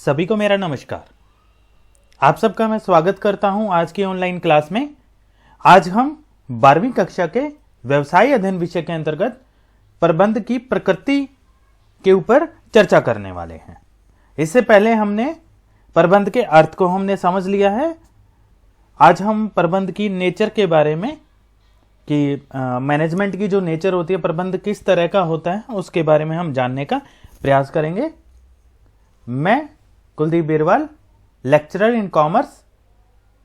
सभी को मेरा नमस्कार। आप सबका मैं स्वागत करता हूं आज की ऑनलाइन क्लास में। आज हम 12वीं कक्षा के व्यवसाय अध्ययन विषय के अंतर्गत प्रबंध की प्रकृति के ऊपर चर्चा करने वाले हैं। इससे पहले हमने प्रबंध के अर्थ को हमने समझ लिया है। आज हम प्रबंध की नेचर के बारे में कि मैनेजमेंट की जो नेचर होती है, प्रबंध किस तरह का होता है, उसके बारे में हम जानने का प्रयास करेंगे। मैं Kuldeep Berwal, lecturer in commerce,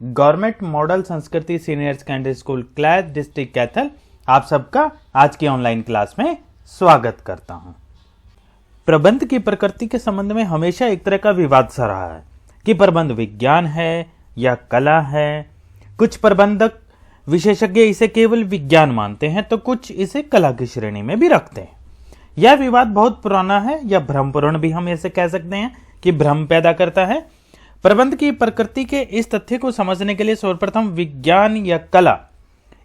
government model Sanskriti senior secondary school Klaith, district Kaithal, आप सबका आज की ऑनलाइन क्लास में स्वागत करता हूं। प्रबंध की प्रकृति के संबंध में हमेशा एक तरह का विवाद सा रहा है कि प्रबंध विज्ञान है या कला है। कुछ प्रबंधक विशेषज्ञ इसे केवल विज्ञान मानते हैं तो कुछ इसे कला की श्रेणी में भी रखते हैं। यह विवाद बहुत पुराना है या भ्रमपूर्ण भी हम इसे कह सकते हैं कि भ्रम पैदा करता है। प्रबंध की प्रकृति के इस तथ्य को समझने के लिए सर्वप्रथम विज्ञान या कला,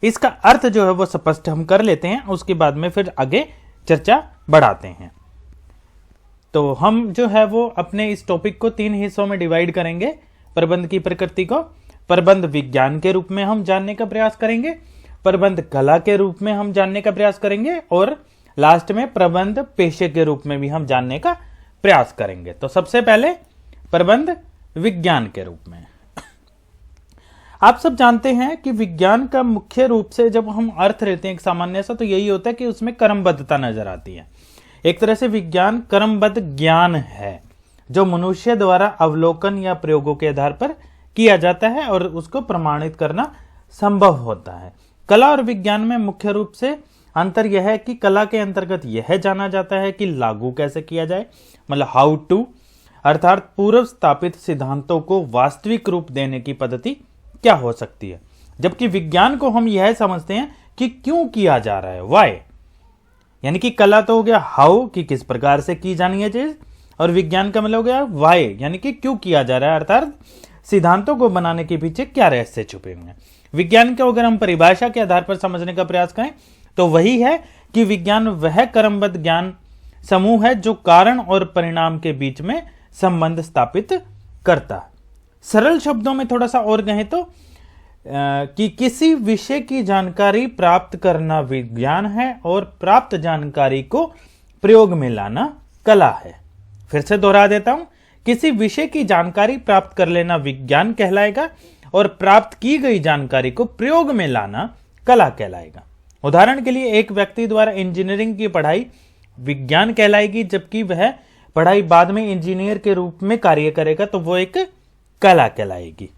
इसका अर्थ जो है वो स्पष्ट हम कर लेते हैं, उसके बाद में फिर आगे चर्चा बढ़ाते हैं। तो हम जो है वो अपने इस टॉपिक को 3 हिस्सों में डिवाइड करेंगे। प्रबंध की प्रकृति को प्रबंध विज्ञान के रूप में हम जानने का प्रयास करेंगे, प्रबंध कला के रूप में हम जानने का प्रयास करेंगे और लास्ट में प्रबंध पेशे के रूप में भी हम जानने का प्रयास करेंगे। तो सबसे पहले प्रबंध विज्ञान के रूप में। आप सब जानते हैं कि विज्ञान का मुख्य रूप से जब हम अर्थ लेते हैं एक सामान्य सा, तो यही होता है कि उसमें क्रमबद्धता नजर आती है। एक तरह से विज्ञान क्रमबद्ध ज्ञान है जो मनुष्य द्वारा अवलोकन या प्रयोगों के आधार पर किया जाता है और उसको प्रमाणित करना संभव होता है। कला और विज्ञान में मुख्य रूप से अंतर यह है कि कला के अंतर्गत यह जाना जाता है कि लागू कैसे किया जाए, मतलब हाउ टू, अर्थात पूर्व स्थापित सिद्धांतों को वास्तविक रूप देने की पद्धति क्या हो सकती है। जबकि विज्ञान को हम यह समझते हैं कि क्यों किया जा रहा है, व्हाई। यानी कि कला तो हो गया हाउ, कि किस प्रकार से की जानी है चीज, और विज्ञान का मतलब हो गया व्हाई, यानी कि क्यों किया जा रहा है, अर्थात सिद्धांतों को बनाने के पीछे क्या रहस्य छुपे हुए हैं। विज्ञान को अगर हम परिभाषा के आधार पर समझने का प्रयास करें तो वही है कि विज्ञान वह क्रमबद्ध ज्ञान समूह है जो कारण और परिणाम के बीच में संबंध स्थापित करता है। सरल शब्दों में थोड़ा सा और कहें तो कि किसी विषय की जानकारी प्राप्त करना विज्ञान है और प्राप्त जानकारी को प्रयोग में लाना कला है। फिर से दोहरा देता हूं, किसी विषय की जानकारी प्राप्त कर लेना विज्ञान कहलाएगा और प्राप्त की गई जानकारी को प्रयोग में लाना कला कहलाएगा। उदाहरण के लिए एक व्यक्ति द्वारा इंजीनियरिंग की पढ़ाई विज्ञान कहलाएगी, जबकि वह पढ़ाई बाद में इंजीनियर के रूप में कार्य करेगा तो वो एक कला कहलाएगी।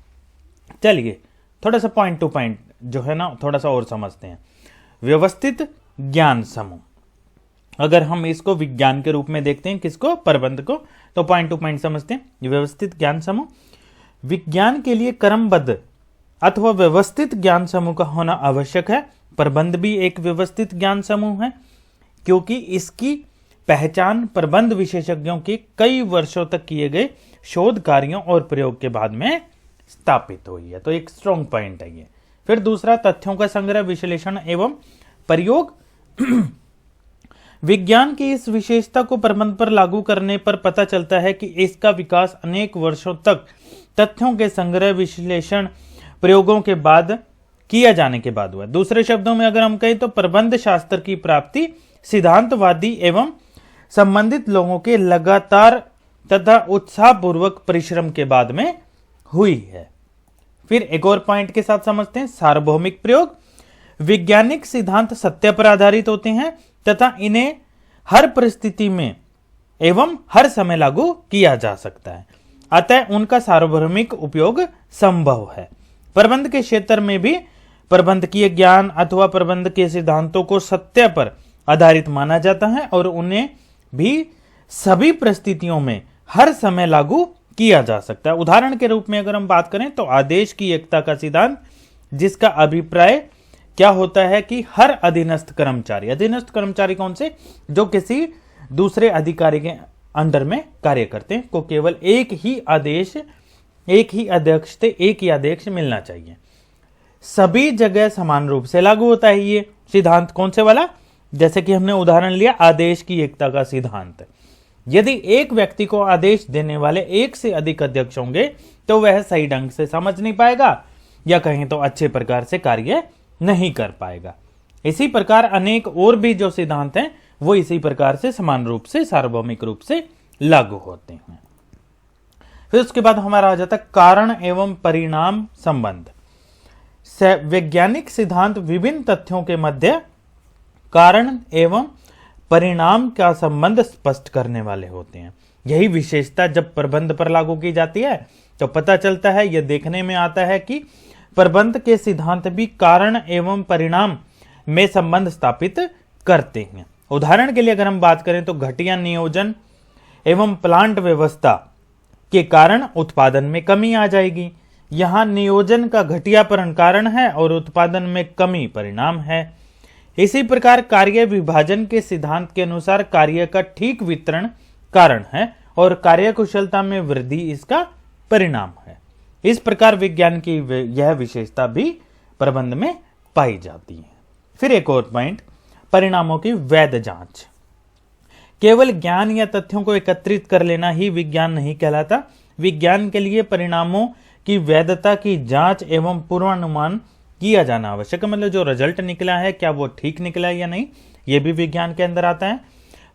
चलिए थोड़ा सा पॉइंट टू पॉइंट जो है ना थोड़ा सा और समझते हैं। व्यवस्थित ज्ञान समूह, अगर हम इसको विज्ञान के रूप में देखते हैं, किसको, प्रबंध को, तो पॉइंट टू पॉइंट समझते हैं। व्यवस्थित ज्ञान समूह विज्ञान के लिए क्रमबद्ध अथवा व्यवस्थित ज्ञान समूह का होना आवश्यक है। प्रबंध भी एक व्यवस्थित ज्ञान समूह है क्योंकि इसकी पहचान प्रबंध विशेषज्ञों के कई वर्षों तक किए गए शोध कार्यों और प्रयोग के बाद में स्थापित हुई है। तो एक स्ट्रॉन्ग पॉइंट है ये। फिर दूसरा, तथ्यों का संग्रह, विश्लेषण एवं प्रयोग। विज्ञान की इस विशेषता को प्रबंध पर लागू करने पर पता चलता है कि इसका विकास अनेक वर्षों तक तथ्यों के संग्रह, विश्लेषण, प्रयोगों के बाद किया जाने के बाद हुआ। दूसरे शब्दों में अगर हम कहें तो प्रबंध शास्त्र की प्राप्ति सिद्धांतवादी एवं संबंधित लोगों के लगातार तथा उत्साहपूर्वक परिश्रम के बाद में हुई है। फिर एक और पॉइंट के साथ समझते हैं, सार्वभौमिक प्रयोग। वैज्ञानिक सिद्धांत सत्य पर आधारित होते हैं तथा इन्हें हर परिस्थिति में एवं हर समय लागू किया जा सकता है, अतः उनका सार्वभौमिक उपयोग संभव है। प्रबंध के क्षेत्र में भी प्रबंधकीय ज्ञान अथवा प्रबंध के सिद्धांतों को सत्य पर आधारित माना जाता है और उन्हें भी सभी परिस्थितियों में हर समय लागू किया जा सकता है। उदाहरण के रूप में अगर हम बात करें तो आदेश की एकता का सिद्धांत, जिसका अभिप्राय क्या होता है कि हर अधीनस्थ कर्मचारी कौन से, जो किसी दूसरे अधिकारी के अंडर में कार्य करते हैं, को केवल एक ही आदेश मिलना चाहिए। सभी जगह समान रूप से लागू होता है ये सिद्धांत। कौन से वाला, जैसे कि हमने उदाहरण लिया आदेश की एकता का सिद्धांत। यदि एक व्यक्ति को आदेश देने वाले एक से अधिक अध्यक्ष होंगे तो वह सही ढंग से समझ नहीं पाएगा या कहें तो अच्छे प्रकार से कार्य नहीं कर पाएगा। इसी प्रकार अनेक और भी जो सिद्धांत हैं वो इसी प्रकार से समान रूप से सार्वभौमिक रूप से लागू होते हैं। फिर उसके बाद हमारा आ जाता है कारण एवं परिणाम संबंध। वैज्ञानिक सिद्धांत विभिन्न तथ्यों के मध्य कारण एवं परिणाम का संबंध स्पष्ट करने वाले होते हैं। यही विशेषता जब प्रबंध पर लागू की जाती है तो पता चलता है, यह देखने में आता है कि प्रबंध के सिद्धांत भी कारण एवं परिणाम में संबंध स्थापित करते हैं। उदाहरण के लिए अगर हम बात करें तो घटिया नियोजन एवं प्लांट व्यवस्था के कारण उत्पादन में कमी आ जाएगी। यहां नियोजन का घटियापन कारण है और उत्पादन में कमी परिणाम है। इसी प्रकार कार्य विभाजन के सिद्धांत के अनुसार कार्य का ठीक वितरण कारण है और कार्यकुशलता में वृद्धि इसका परिणाम है। इस प्रकार विज्ञान की यह विशेषता भी प्रबंध में पाई जाती है। फिर एक और पॉइंट, परिणामों की वैध जांच। केवल ज्ञान या तथ्यों को एकत्रित कर लेना ही विज्ञान नहीं कहलाता। विज्ञान के लिए परिणामों की वैधता की जांच एवं पूर्वानुमान किया जाना आवश्यक है। मतलब जो रिजल्ट निकला है क्या वो ठीक निकला है या नहीं, यह भी विज्ञान के अंदर आता है।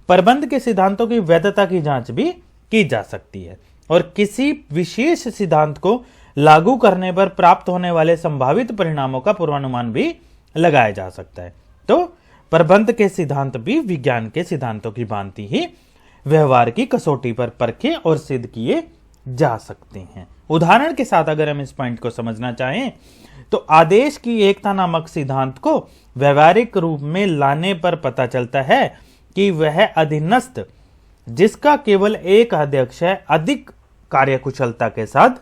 प्रबंध के सिद्धांतों की वैधता की जांच भी की जा सकती है और किसी विशेष सिद्धांत को लागू करने पर प्राप्त होने वाले संभावित परिणामों का पूर्वानुमान भी लगाया जा सकता है। तो प्रबंध के सिद्धांत भी विज्ञान के सिद्धांतों की भांति ही व्यवहार की कसौटी पर परखे और सिद्ध किए जा सकते हैं। उदाहरण के साथ अगर हम इस पॉइंट को समझना चाहें तो आदेश की एकता नामक सिद्धांत को व्यवहारिक रूप में लाने पर पता चलता है कि वह अधीनस्थ जिसका केवल एक अध्यक्ष है अधिक कार्यकुशलता के साथ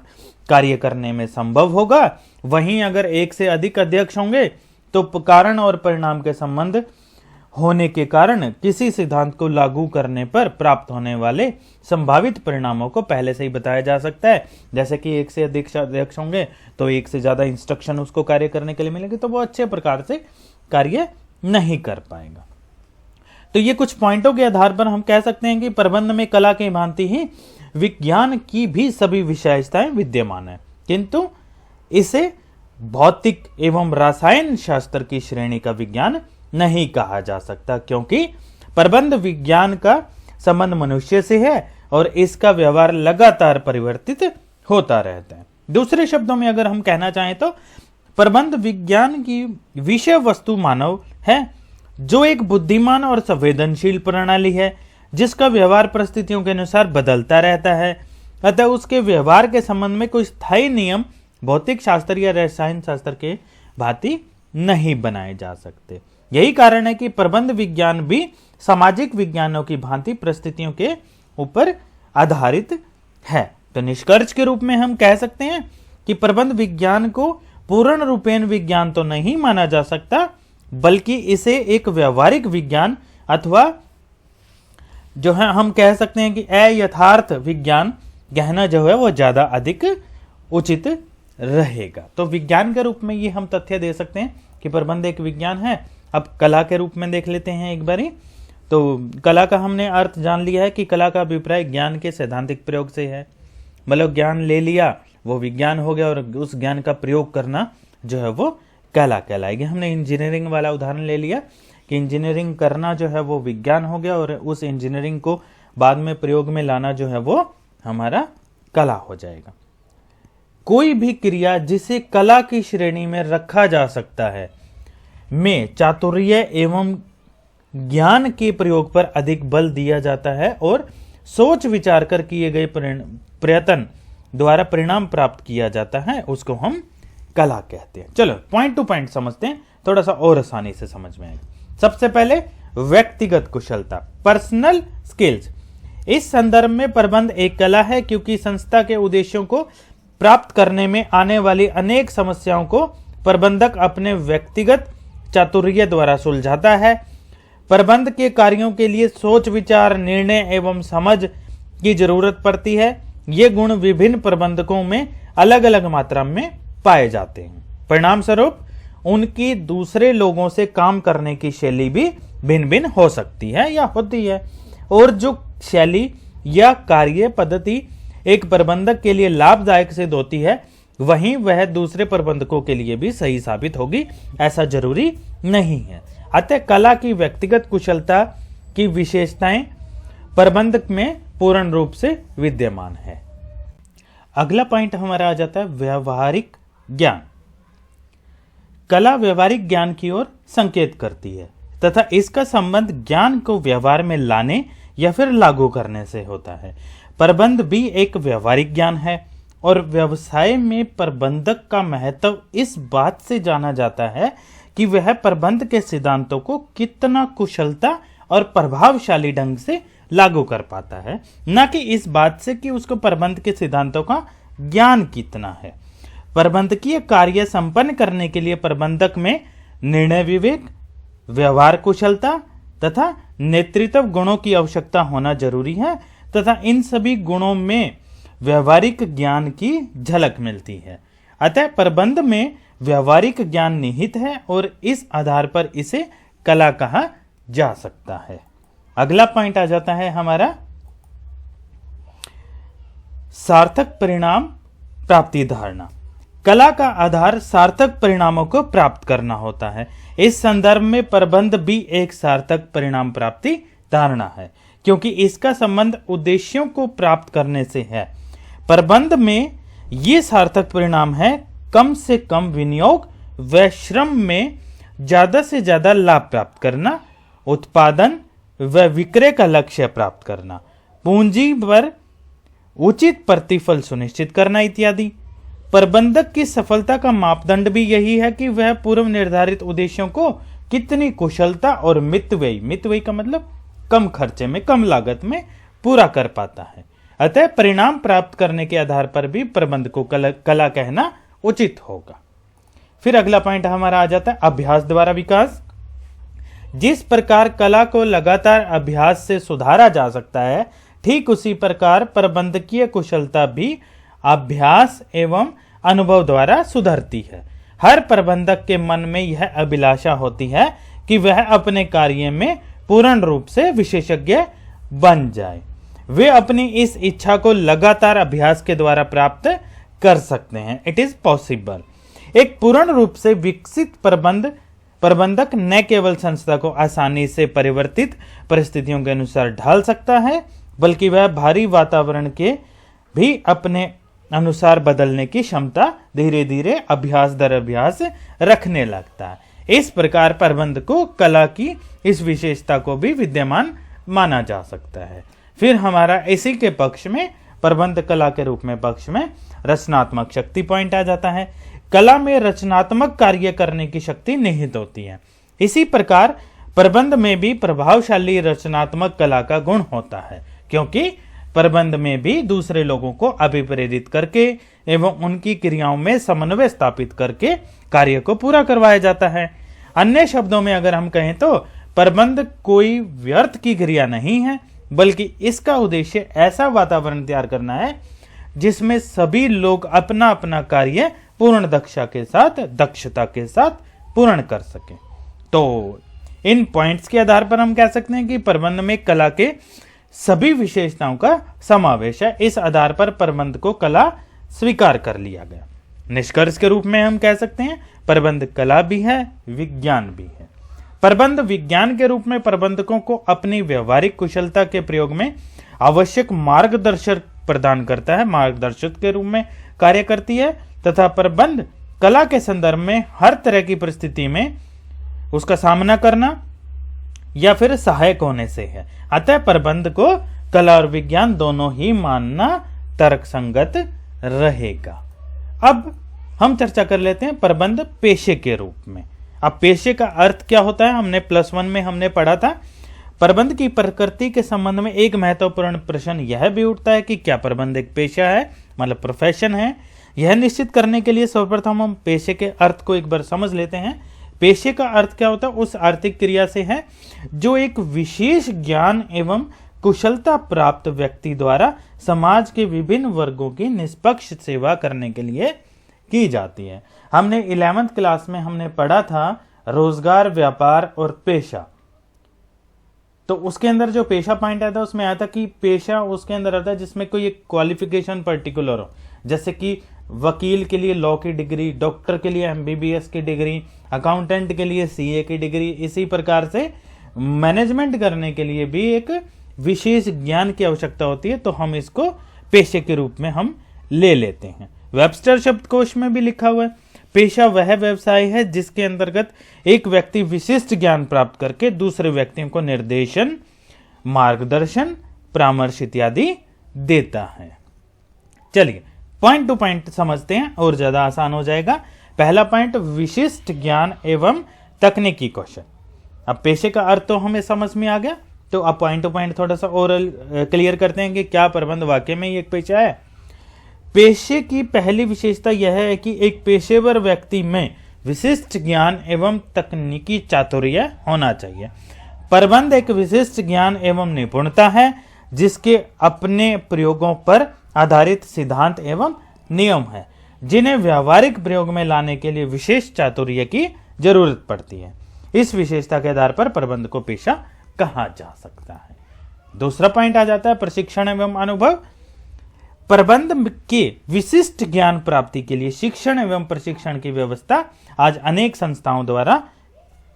कार्य करने में संभव होगा। वहीं अगर एक से अधिक अध्यक्ष होंगे तो कारण और परिणाम के संबंध होने के कारण किसी सिद्धांत को लागू करने पर प्राप्त होने वाले संभावित परिणामों को पहले से ही बताया जा सकता है। जैसे कि एक से अधिक अध्यक्ष होंगे तो एक से ज्यादा इंस्ट्रक्शन उसको कार्य करने के लिए मिलेंगे तो वो अच्छे प्रकार से कार्य नहीं कर पाएगा। तो ये कुछ पॉइंटों के आधार पर हम कह सकते हैं कि प्रबंध में कला की भांति ही विज्ञान की भी सभी विशेषताएं विद्यमान है, किंतु इसे भौतिक एवं रसायन शास्त्र की श्रेणी का विज्ञान नहीं कहा जा सकता, क्योंकि प्रबंध विज्ञान का संबंध मनुष्य से है और इसका व्यवहार लगातार परिवर्तित होता रहता है। दूसरे शब्दों में अगर हम कहना चाहें तो प्रबंध विज्ञान की विषय वस्तु मानव है, जो एक बुद्धिमान और संवेदनशील प्रणाली है जिसका व्यवहार परिस्थितियों के अनुसार बदलता रहता है। अतः उसके व्यवहार के संबंध में कोई स्थायी नियम भौतिक शास्त्र या रसायन शास्त्र के भांति नहीं बनाए जा सकते। यही कारण है कि प्रबंध विज्ञान भी सामाजिक विज्ञानों की भांति परिस्थितियों के ऊपर आधारित है। तो निष्कर्ष के रूप में हम कह सकते हैं कि प्रबंध विज्ञान को पूर्ण रूपेण विज्ञान तो नहीं माना जा सकता, बल्कि इसे एक व्यवहारिक विज्ञान अथवा जो है हम कह सकते हैं कि अयथार्थ विज्ञान कहना जो है वो ज्यादा अधिक उचित रहेगा। तो विज्ञान के रूप में ये हम तथ्य दे सकते हैं कि प्रबंध एक विज्ञान है। अब कला के रूप में देख लेते हैं एक बारी। तो कला का हमने अर्थ जान लिया है कि कला का अभिप्राय ज्ञान के सैद्धांतिक प्रयोग से है। मतलब ज्ञान ले लिया वो विज्ञान हो गया और उस ज्ञान का प्रयोग करना जो है वो कला कहलाएगी। हमने इंजीनियरिंग वाला उदाहरण ले लिया कि इंजीनियरिंग करना जो है वो विज्ञान हो गया और उस इंजीनियरिंग को बाद में प्रयोग में लाना जो है वो हमारा कला हो जाएगा। कोई भी क्रिया जिसे कला की श्रेणी में रखा जा सकता है में चातुर्य एवं ज्ञान के प्रयोग पर अधिक बल दिया जाता है और सोच विचार कर किए गए प्रयत्न द्वारा परिणाम प्राप्त किया जाता है, उसको हम कला कहते हैं। चलो पॉइंट टू पॉइंट समझते हैं, थोड़ा सा और आसानी से समझ में आएगा। सबसे पहले व्यक्तिगत कुशलता, पर्सनल स्किल्स। इस संदर्भ में प्रबंध एक कला है क्योंकि संस्था के उद्देश्यों को प्राप्त करने में आने वाली अनेक समस्याओं को प्रबंधक अपने व्यक्तिगत चातुर्य द्वारा सुलझाता है। प्रबंध के कार्यों के लिए सोच विचार निर्णय एवं समझ की जरूरत पड़ती है। ये गुण विभिन्न प्रबंधकों में अलग अलग मात्रा में पाए जाते हैं। परिणाम स्वरूप उनकी दूसरे लोगों से काम करने की शैली भी भिन्न भिन्न हो सकती है या होती है। और जो शैली या कार्य पद्धति एक प्रबंधक के लिए लाभदायक सिद्ध होती है, वहीं वह दूसरे प्रबंधकों के लिए भी सही साबित होगी, ऐसा जरूरी नहीं है। अतः कला की व्यक्तिगत कुशलता की विशेषताएं प्रबंधक में पूर्ण रूप से विद्यमान है। अगला पॉइंट हमारा आ जाता है व्यवहारिक ज्ञान। कला व्यवहारिक ज्ञान की ओर संकेत करती है तथा इसका संबंध ज्ञान को व्यवहार में लाने या फिर लागू करने से होता है। प्रबंध भी एक व्यवहारिक ज्ञान है और व्यवसाय में प्रबंधक का महत्व इस बात से जाना जाता है कि वह प्रबंध के सिद्धांतों को कितना कुशलता और प्रभावशाली ढंग से लागू कर पाता है, न कि इस बात से कि उसको प्रबंध के सिद्धांतों का ज्ञान कितना है। प्रबंधकीय कार्य संपन्न करने के लिए प्रबंधक में निर्णय विवेक, व्यवहार कुशलता तथा नेतृत्व गुणों की आवश्यकता होना जरूरी है तथा इन सभी गुणों में व्यवहारिक ज्ञान की झलक मिलती है। अतः प्रबंध में व्यवहारिक ज्ञान निहित है और इस आधार पर इसे कला कहा जा सकता है। अगला पॉइंट आ जाता है हमारा सार्थक परिणाम प्राप्ति धारणा। कला का आधार सार्थक परिणामों को प्राप्त करना होता है। इस संदर्भ में प्रबंध भी एक सार्थक परिणाम प्राप्ति धारणा है, क्योंकि इसका संबंध उद्देश्यों को प्राप्त करने से है। प्रबंध में ये सार्थक परिणाम है कम से कम विनियोग व श्रम में ज्यादा से ज्यादा लाभ प्राप्त करना, उत्पादन व विक्रय का लक्ष्य प्राप्त करना, पूंजी पर उचित प्रतिफल सुनिश्चित करना इत्यादि। प्रबंधक की सफलता का मापदंड भी यही है कि वह पूर्व निर्धारित उद्देश्यों को कितनी कुशलता और मितव्ययी का मतलब कम खर्चे में, कम लागत में पूरा कर पाता है। अतः परिणाम प्राप्त करने के आधार पर भी प्रबंध को कला कहना उचित होगा। फिर अगला पॉइंट हमारा आ जाता है अभ्यास द्वारा विकास। जिस प्रकार कला को लगातार अभ्यास से सुधारा जा सकता है, ठीक उसी प्रकार प्रबंधकीय कुशलता भी अभ्यास एवं अनुभव द्वारा सुधरती है। हर प्रबंधक के मन में यह अभिलाषा होती है कि वह अपने कार्य में पूर्ण रूप से विशेषज्ञ बन जाए। वे अपनी इस इच्छा को लगातार अभ्यास के द्वारा प्राप्त कर सकते हैं। It is possible. एक पूर्ण रूप से विकसित प्रबंधक न केवल संस्था को आसानी से परिवर्तित परिस्थितियों के अनुसार ढाल सकता है, बल्कि वह भारी वातावरण के भी अपने अनुसार बदलने की क्षमता धीरे धीरे अभ्यास दर अभ्यास रखने लगता है। इस प्रकार प्रबंध को कला की इस विशेषता को भी विद्यमान माना जा सकता है। फिर हमारा इसी के पक्ष में प्रबंध कला के रूप में पक्ष में रचनात्मक शक्ति पॉइंट आ जाता है। कला में रचनात्मक कार्य करने की शक्ति निहित होती है। इसी प्रकार प्रबंध में भी प्रभावशाली रचनात्मक कला का गुण होता है, क्योंकि प्रबंध में भी दूसरे लोगों को अभिप्रेरित करके एवं उनकी क्रियाओं में समन्वय स्थापित करके कार्य को पूरा करवाया जाता है। अन्य शब्दों में अगर हम कहें तो प्रबंध कोई व्यर्थ की क्रिया नहीं है, बल्कि इसका उद्देश्य ऐसा वातावरण तैयार करना है जिसमें सभी लोग अपना अपना कार्य पूर्ण दक्षता के साथ पूर्ण कर सकें। तो इन पॉइंट्स के आधार पर हम कह सकते हैं कि प्रबंध में कला के सभी विशेषताओं का समावेश है। इस आधार पर प्रबंध को कला स्वीकार कर लिया गया। निष्कर्ष के रूप में हम कह सकते हैं प्रबंध कला भी है, विज्ञान भी है। प्रबंध विज्ञान के रूप में प्रबंधकों को अपनी व्यवहारिक कुशलता के प्रयोग में आवश्यक मार्गदर्शक प्रदान करता है, मार्गदर्शक के रूप में कार्य करती है, तथा प्रबंध कला के संदर्भ में हर तरह की परिस्थिति में उसका सामना करना या फिर सहायक होने से है। अतः प्रबंध को कला और विज्ञान दोनों ही मानना तर्कसंगत रहेगा। अब हम चर्चा कर लेते हैं प्रबंध पेशे के रूप में। अब पेशे का अर्थ क्या होता है, हमने +1 में हमने पढ़ा था। प्रबंध की प्रकृति के संबंध में एक महत्वपूर्ण प्रश्न यह भी उठता है कि क्या प्रबंध एक पेशा है, मतलब प्रोफेशन है। यह निश्चित करने के लिए सर्वप्रथम हम पेशे के अर्थ को एक बार समझ लेते हैं। पेशे का अर्थ क्या होता है, उस आर्थिक क्रिया से है जो एक विशेष ज्ञान एवं कुशलता प्राप्त व्यक्ति द्वारा समाज के विभिन्न वर्गों की निष्पक्ष सेवा करने के लिए की जाती है। हमने 11th क्लास में हमने पढ़ा था रोजगार, व्यापार और पेशा। तो उसके अंदर जो पेशा पॉइंट आता है उसमें आया था कि पेशा उसके अंदर आता है जिसमें कोई एक क्वालिफिकेशन पर्टिकुलर हो, जैसे कि वकील के लिए लॉ की डिग्री, डॉक्टर के लिए एमबीबीएस की डिग्री, अकाउंटेंट के लिए सीए की डिग्री। इसी प्रकार से मैनेजमेंट करने के लिए भी एक विशेष ज्ञान की आवश्यकता होती है, तो हम इसको पेशे के रूप में हम ले लेते हैं। वेबस्टर शब्दकोश में भी लिखा हुआ है, पेशा वह व्यवसाय है जिसके अंतर्गत एक व्यक्ति विशिष्ट ज्ञान प्राप्त करके दूसरे व्यक्तियों को निर्देशन, मार्गदर्शन, परामर्श इत्यादि देता है। चलिए पॉइंट टू पॉइंट समझते हैं और ज्यादा आसान हो जाएगा। पहला पॉइंट, विशिष्ट ज्ञान एवं तकनीकी कौशल। अब पेशे का अर्थ तो हमें समझ में आ गया, तो अब पॉइंट टू पॉइंट थोड़ा सा और क्लियर करते हैं कि क्या प्रबंध वाकई में एक पेशा है। पेशे की पहली विशेषता यह है कि एक पेशेवर व्यक्ति में विशिष्ट ज्ञान एवं तकनीकी चातुर्य होना चाहिए। प्रबंध एक विशिष्ट ज्ञान एवं निपुणता है जिसके अपने प्रयोगों पर आधारित सिद्धांत एवं नियम है, जिन्हें व्यावहारिक प्रयोग में लाने के लिए विशेष चातुर्य की जरूरत पड़ती है। इस विशेषता के आधार पर प्रबंध को पेशा कहा जा सकता है। दूसरा पॉइंट आ जाता है प्रशिक्षण एवं अनुभव। प्रबंध के विशिष्ट ज्ञान प्राप्ति के लिए शिक्षण एवं प्रशिक्षण की व्यवस्था आज अनेक संस्थाओं द्वारा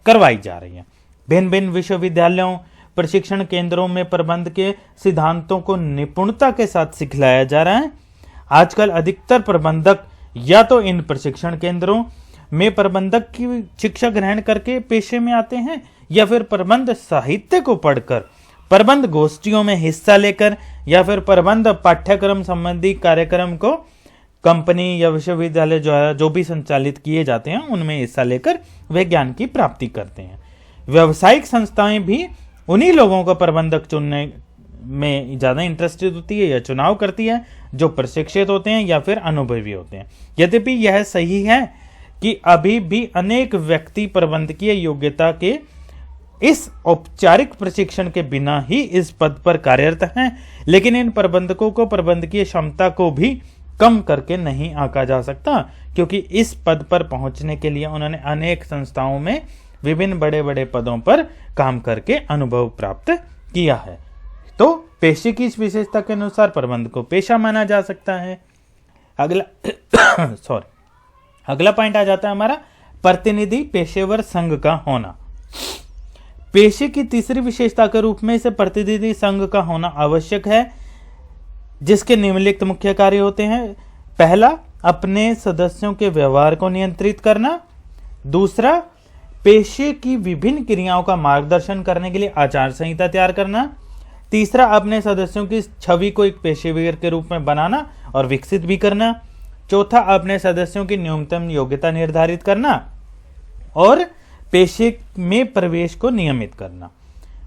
करवाई जा रही है। भिन्न भिन्न विश्वविद्यालयों, प्रशिक्षण केंद्रों में प्रबंध के सिद्धांतों को निपुणता के साथ सिखलाया जा रहा है। आजकल अधिकतर प्रबंधक या तो इन प्रशिक्षण केंद्रों में प्रबंधक की शिक्षा ग्रहण करके पेशे में आते हैं, या फिर प्रबंध साहित्य को पढ़कर, प्रबंध गोष्ठियों में हिस्सा लेकर, या फिर प्रबंध पाठ्यक्रम संबंधी कार्यक्रम को कंपनी या विश्वविद्यालय द्वारा जो भी संचालित किए जाते हैं उनमें हिस्सा लेकर वे ज्ञान की प्राप्ति करते हैं। व्यावसायिक संस्थाएं भी उन्हीं लोगों को प्रबंधक चुनने में ज्यादा इंटरेस्टेड होती है या चुनाव करती है जो प्रशिक्षित होते हैं या फिर अनुभवी होते हैं। यद्यपि यह सही है कि अभी भी अनेक व्यक्ति प्रबंधकीय योग्यता के इस औपचारिक प्रशिक्षण के बिना ही इस पद पर कार्यरत हैं, लेकिन इन प्रबंधकों को प्रबंधकीय क्षमता को भी कम करके नहीं आंका जा सकता, क्योंकि इस पद पर पहुंचने के लिए उन्होंने अनेक संस्थाओं में विभिन्न बड़े बड़े पदों पर काम करके अनुभव प्राप्त किया है। तो पेशे की इस विशेषता के अनुसार प्रबंध को पेशा माना जा सकता है। अगला पॉइंट आ जाता है हमारा प्रतिनिधि पेशेवर संघ का होना। पेशे की तीसरी विशेषता के रूप में इसे प्रतिनिधि संघ का होना आवश्यक है, जिसके निम्नलिखित मुख्य कार्य होते हैं। पहला, अपने सदस्यों के व्यवहार को नियंत्रित करना। दूसरा, पेशे की विभिन्न क्रियाओं का मार्गदर्शन करने के लिए आचार संहिता तैयार करना। तीसरा, अपने सदस्यों की छवि को एक पेशेवर के रूप में बनाना और विकसित भी करना। चौथा, अपने सदस्यों की न्यूनतम योग्यता निर्धारित करना और पेशे में प्रवेश को नियमित करना।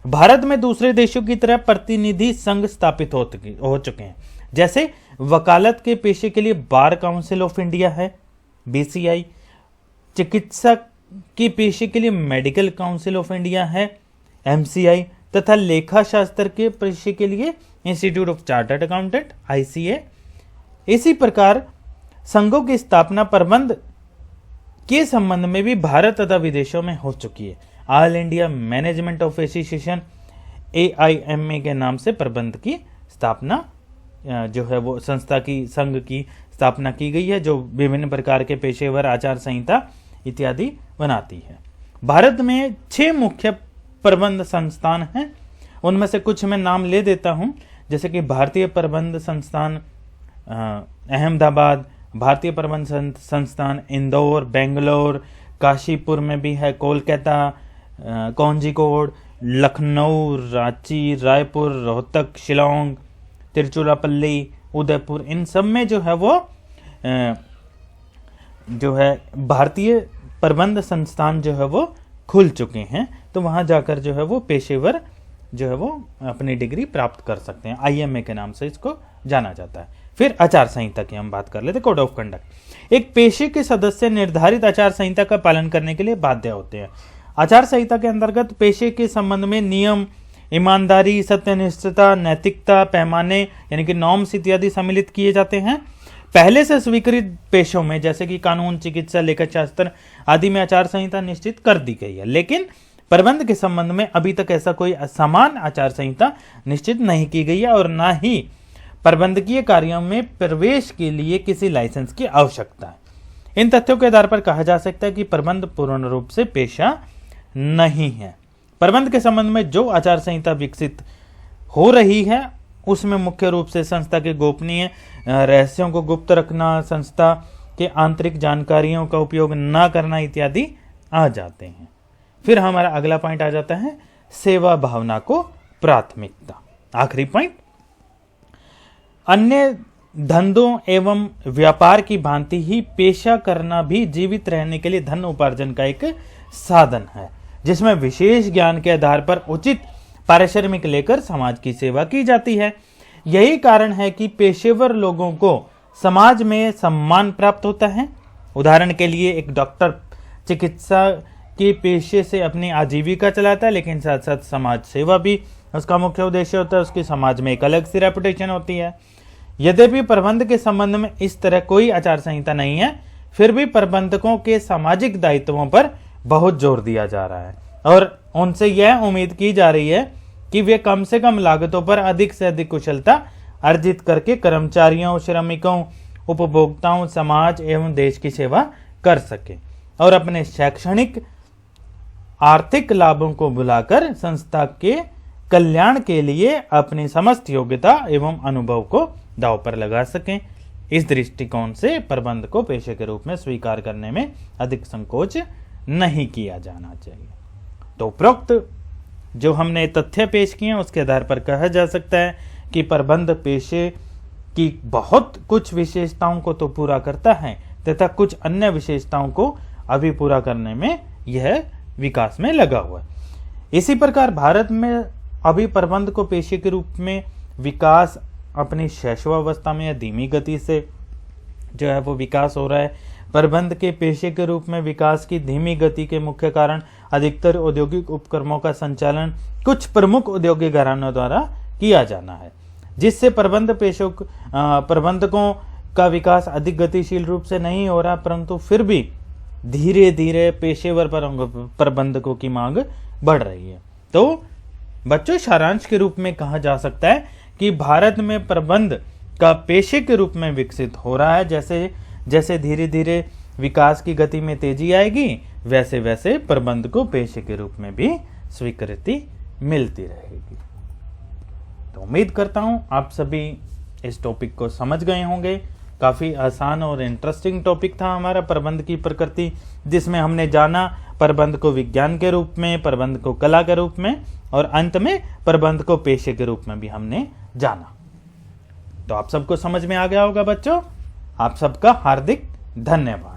भारत में दूसरे देशों की तरह प्रतिनिधि संघ स्थापित हो चुके हैं। जैसे वकालत के पेशे के लिए बार काउंसिल ऑफ इंडिया है, बीसीआई। चिकित्सक के पेशे के लिए मेडिकल काउंसिल ऑफ इंडिया है, एमसीआई। तथा लेखा शास्त्र के पेशे के लिए institute of chartered accountant, ICA. इसी प्रकार संघों की स्थापना प्रबंध के संबंध में भी भारत तथा विदेशों में हो चुकी है। All India management of association, AIMA के नाम से प्रबंध की स्थापना जो है वो संस्था की, संघ की स्थापना की गई है, जो विभिन्न प्रकार के पेशेवर आचार संहिता इत्यादि बनाती है। भारत में 6 मुख्य प्रबंध संस्थान हैं। उनमें से कुछ मैं नाम ले देता हूं, जैसे कि भारतीय प्रबंध संस्थान अहमदाबाद, भारतीय प्रबंध संस्थान इंदौर, बेंगलोर, काशीपुर में भी है, कोलकाता, कोझिकोड, लखनऊ, रांची, रायपुर, रोहतक, शिलोंग, तिरुचिरापल्ली, उदयपुर, इन सब में जो है वो जो है भारतीय प्रबंध संस्थान जो है वो खुल चुके हैं। तो वहां जाकर जो है वो पेशेवर जो है वो अपनी डिग्री प्राप्त कर सकते हैं। IMA के नाम से इसको जाना जाता है। फिर आचार संहिता की हम बात कर लेते, कोड ऑफ कंडक्ट। एक पेशे के सदस्य निर्धारित आचार संहिता का पालन करने के लिए बाध्य होते हैं। आचार संहिता के अंतर्गत पेशे के संबंध में नियम, ईमानदारी, सत्यनिष्ठता, नैतिकता, पैमाने यानी कि नॉर्म्स इत्यादि सम्मिलित किए जाते हैं। पहले से स्वीकृत पेशों में जैसे कि कानून, चिकित्सा, लेखा शास्त्र आदि में आचार संहिता निश्चित कर दी गई है, लेकिन प्रबंध के संबंध में अभी तक ऐसा कोई समान आचार संहिता निश्चित नहीं की गई है और ना ही प्रबंधकीय कार्यों में प्रवेश के लिए किसी लाइसेंस की आवश्यकता है। इन तथ्यों के आधार पर कहा जा सकता है कि प्रबंध पूर्ण रूप से पेशा नहीं है। प्रबंध के संबंध में जो आचार संहिता विकसित हो रही है उसमें मुख्य रूप से संस्था के गोपनीय रहस्यों को गुप्त रखना, संस्था के आंतरिक जानकारियों का उपयोग न करना इत्यादि आ जाते हैं। फिर हमारा अगला पॉइंट आ जाता है सेवा भावना को प्राथमिकता। आखिरी पॉइंट, अन्य धंधों एवं व्यापार की भांति ही पेशा करना भी जीवित रहने के लिए धन उपार्जन का एक साधन है, जिसमें विशेष ज्ञान के आधार पर उचित पारिश्रमिक लेकर समाज की सेवा की जाती है। यही कारण है कि पेशेवर लोगों को समाज में सम्मान प्राप्त होता है। उदाहरण के लिए एक डॉक्टर चिकित्सा के पेशे से अपनी आजीविका चलाता है, लेकिन साथ साथ समाज सेवा भी उसका मुख्य उद्देश्य होता है। उसकी समाज में एक अलग सी रेपुटेशन होती है। यद्यपि प्रबंध के संबंध में इस तरह कोई आचार संहिता नहीं है, फिर भी प्रबंधकों के सामाजिक दायित्वों पर बहुत जोर दिया जा रहा है और उनसे यह उम्मीद की जा रही है कि वे कम से कम लागतों पर अधिक से अधिक कुशलता अर्जित करके कर्मचारियों, श्रमिकों, उपभोक्ताओं, समाज एवं देश की सेवा कर सके और अपने शैक्षणिक आर्थिक लाभों को बुलाकर संस्था के कल्याण के लिए अपनी समस्त योग्यता एवं अनुभव को दांव पर लगा सकें। इस दृष्टिकोण से प्रबंध को पेशे के रूप में स्वीकार करने में अधिक संकोच नहीं किया जाना चाहिए। तो उपरोक्त जो हमने तथ्य पेश किए उसके आधार पर कहा जा सकता है कि प्रबंध पेशे की बहुत कुछ विशेषताओं को तो पूरा करता है तथा कुछ अन्य विशेषताओं को अभी पूरा करने में यह विकास में लगा हुआ है। इसी प्रकार भारत में अभी प्रबंध को पेशे के रूप में विकास अपनी शैशवावस्था में या धीमी गति से जो है वो विकास हो रहा है। प्रबंध के पेशे के रूप में विकास की धीमी गति के मुख्य कारण अधिकतर औद्योगिक उपक्रमों का संचालन कुछ प्रमुख औद्योगिक घरानों द्वारा किया जाना है, जिससे प्रबंधकों का विकास अधिक गतिशील रूप से नहीं हो रहा, परंतु फिर भी धीरे धीरे पेशेवर प्रबंधकों की मांग बढ़ रही है। तो बच्चों, सारांश के रूप में कहा जा सकता है कि भारत में प्रबंध का पेशे के रूप में विकसित हो रहा है। जैसे जैसे धीरे धीरे विकास की गति में तेजी आएगी, वैसे वैसे प्रबंध को पेशे के रूप में भी स्वीकृति मिलती रहेगी। तो उम्मीद करता हूं आप सभी इस टॉपिक को समझ गए होंगे। काफी आसान और इंटरेस्टिंग टॉपिक था हमारा प्रबंध की प्रकृति, जिसमें हमने जाना प्रबंध को विज्ञान के रूप में, प्रबंध को कला के रूप में और अंत में प्रबंध को पेशे के रूप में भी हमने जाना। तो आप सबको समझ में आ गया होगा बच्चों। आप सबका हार्दिक धन्यवाद।